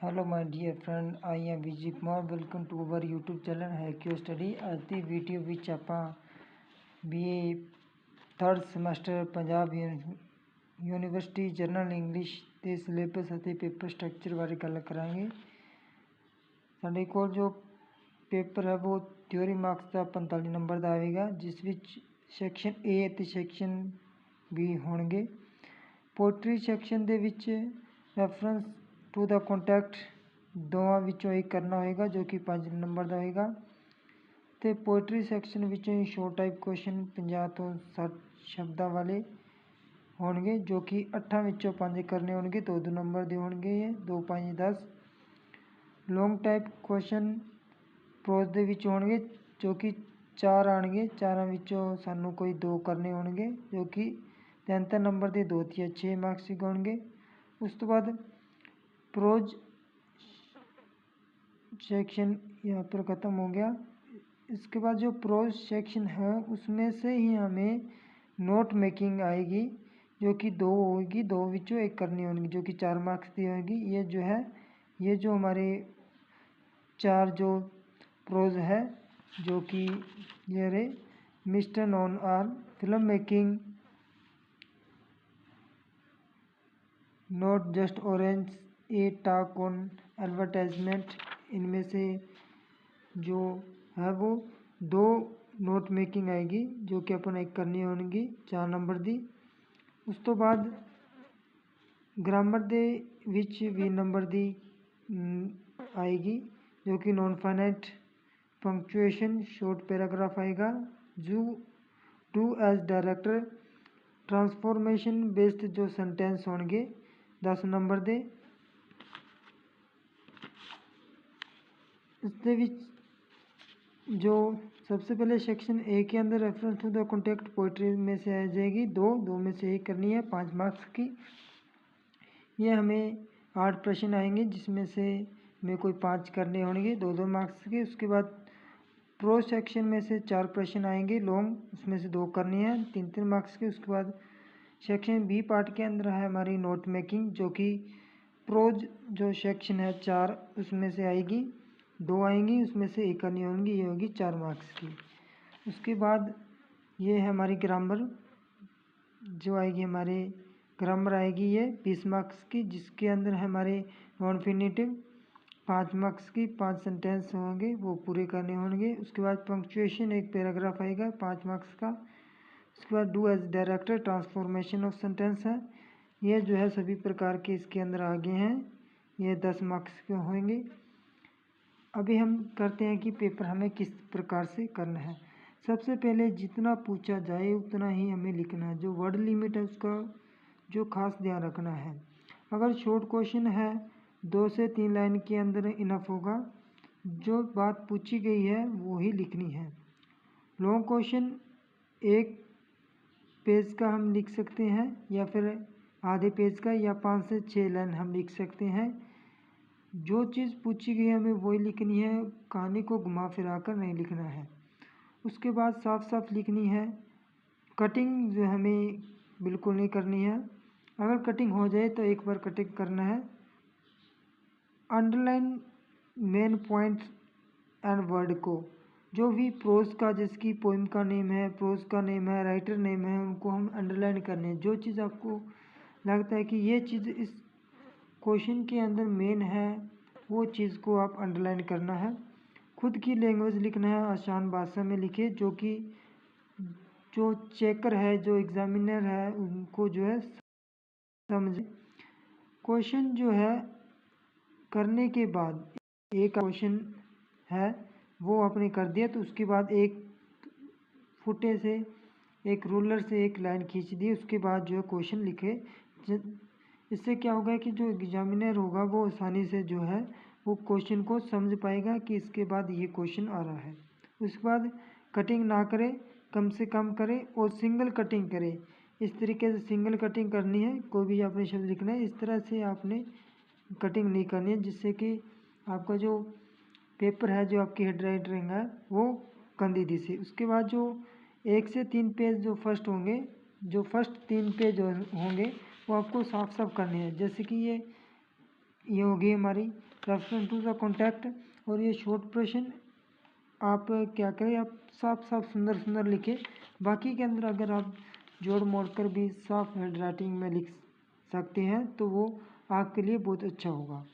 Hello my dear friend, I am Vijay Kumar. Welcome to our YouTube channel हैक्यू study. आज ਦੀ video ਵਿੱਚ ਆਪਾਂ BA 3rd semester Punjab university general English ਦੇ syllabus ਅਤੇ ਪੇਪਰ ਸਟਰਕਚਰ ਬਾਰੇ ਗੱਲ ਕਰਾਂਗੇ। ਸਾਡੇ ਕੋਲ ਜੋ ਪੇਪਰ ਹੈ ਉਹ ਥਿਊਰੀ ਮਾਰਕਸ ਦਾ 45 ਨੰਬਰ ਦਾ ਆਵੇਗਾ, ਜਿਸ ਵਿੱਚ ਸੈਕਸ਼ਨ A ਅਤੇ ਸੈਕਸ਼ਨ B ਹੋਣਗੇ। ਪੋਇਟਰੀ ਸੈਕਸ਼ਨ ਦੇ ਵਿੱਚ ਰੈਫਰੈਂਸ टू द कॉन्टैक्ट दोवां विचों एक करना होएगा, जो कि 5 नंबर का होएगा। तो पोएट्री सैक्शन विचों ही शॉर्ट टाइप क्वेश्चन 50 तो 60 शब्दों वाले होंगे, जो कि 8 विचों 5 करने होंगे, 2 नंबर के होंगे। ये 2 5 10 लॉन्ग टाइप क्वेश्चन प्रोज दे विच होंगे, जो कि 4 आएंगे। 4 विचों सानू कोई 2 करने होंगे, जो कि 73 नंबर के 2 या 6 मार्क्स के होंगे। उस तो बाद प्रोज सेक्शन यहाँ पर ख़त्म हो गया। इसके बाद जो प्रोज सेक्शन है उसमें से ही हमें नोट मेकिंग आएगी, जो कि 2 होगी। 2 विचों एक करनी होगी, जो कि 4 मार्क्स की होगी। ये जो है, ये जो हमारे 4 जो प्रोज है, जो कि ये रहे mister non are, film making, not just orange, A talk on advertisement, इनमें से जो है वो 2 नोट मेकिंग आएगी, जो कि अपन एक करनी होगी 4 नंबर दी। उस तो बाद ग्रामर दे विच 20 नंबर दी आएगी, जो कि non finite punctuation short paragraph आएगा। जो to as director transformation based जो सेंटेंस होंगे 10 नंबर दे। इसके विच जो सबसे पहले सेक्शन ए के अंदर reference to the context poetry में से आ जाएगी 2 में से एक करनी है 5 मार्क्स की। ये हमें 8 प्रश्न आएंगे, जिसमें से में कोई 5 करने होंगे 2 मार्क्स के। उसके बाद प्रो सेक्शन में से 4 प्रश्न आएंगे लॉन्ग, उसमें से 2 करनी है 3 मार्क्स के। उसके बाद सेक्शन बी पार्ट के अंदर है हमारी नोट मेकिंग, जो कि प्रोज जो सेक्शन है 4 उसमें से आएगी, 2 आएंगी, उसमें से एक करनी होंगी, ये होगी 4 मार्क्स की। उसके बाद ये है हमारी ग्रामर जो आएगी, हमारे ग्रामर आएगी ये 20 मार्क्स की, जिसके अंदर है हमारे नॉन फिनिटिव 5 मार्क्स की, 5 सेंटेंस होंगे वो पूरे करने होंगे। उसके बाद पंक्चुएशन एक पैराग्राफ आएगा 5 मार्क्स का। उसके बाद do as director transformation of sentence है, ये जो है सभी प्रकार के इसके अंदर आगे हैं, ये 10 मार्क्स के होंगे। अभी हम करते हैं कि पेपर हमें किस प्रकार से करना है। सबसे पहले जितना पूछा जाए उतना ही हमें लिखना है। जो वर्ड लिमिट है उसका जो खास ध्यान रखना है। अगर शॉर्ट क्वेश्चन है 2 से 3 लाइन के अंदर इनफ होगा, जो बात पूछी गई है वो ही लिखनी है। लॉन्ग क्वेश्चन 1 पेज का हम लिख सकते हैं, या फिर आधे पेज का, या 5 से 6 लाइन हम लिख सकते हैं। जो चीज़ पूछी गई है हमें वही लिखनी है, कहानी को घुमा फिरा कर नहीं लिखना है। उसके बाद साफ साफ लिखनी है। कटिंग जो हमें बिल्कुल नहीं करनी है, अगर कटिंग हो जाए तो एक बार कटिंग करना है। Underline main points and word को, जो भी प्रोज का, जिसकी पोइम का नेम है, प्रोज का नेम है, राइटर नेम है, उनको हम अंडरलाइन करने हैं। जो चीज़ आपको लगता है कि ये चीज़ इस क्वेश्चन के अंदर मेन है, वो चीज़ को आप अंडरलाइन करना है। खुद की लैंग्वेज लिखना है, आसान भाषा में लिखे, जो कि जो चेकर है, जो एग्जामिनर है, उनको जो है समझे। क्वेश्चन जो है करने के बाद, एक क्वेश्चन है वो आपने कर दिया, तो उसके बाद एक फुटे से, एक रूलर से एक लाइन खींच दी, उसके बाद जो है क्वेश्चन लिखे। इससे क्या होगा कि जो एग्जामिनर होगा वो आसानी से जो है वो क्वेश्चन को समझ पाएगा कि इसके बाद ये क्वेश्चन आ रहा है। उसके बाद कटिंग ना करे, कम से कम करे, और सिंगल कटिंग करे। इस तरीके से सिंगल कटिंग करनी है, कोई भी आपने शब्द लिखना है इस तरह से आपने कटिंग नहीं करनी है, जिससे कि आपका जो पेपर है, जो आपकी हेड राइटिंग है, वो गंदी दिखे। उसके बाद जो 1 से 3 पेज जो फर्स्ट होंगे, जो फर्स्ट 3 पेज होंगे वो आपको साफ साफ करने हैं। जैसे कि ये ये होगी हमारी रेफरेंस टू द कॉन्टैक्ट। और ये शॉर्ट प्रश्न आप क्या करें, आप साफ साफ सुंदर सुंदर लिखें। बाकी के अंदर अगर आप जोड़ मोड़ कर भी साफ हैंड राइटिंग में लिख सकते हैं तो वो आपके लिए बहुत अच्छा होगा।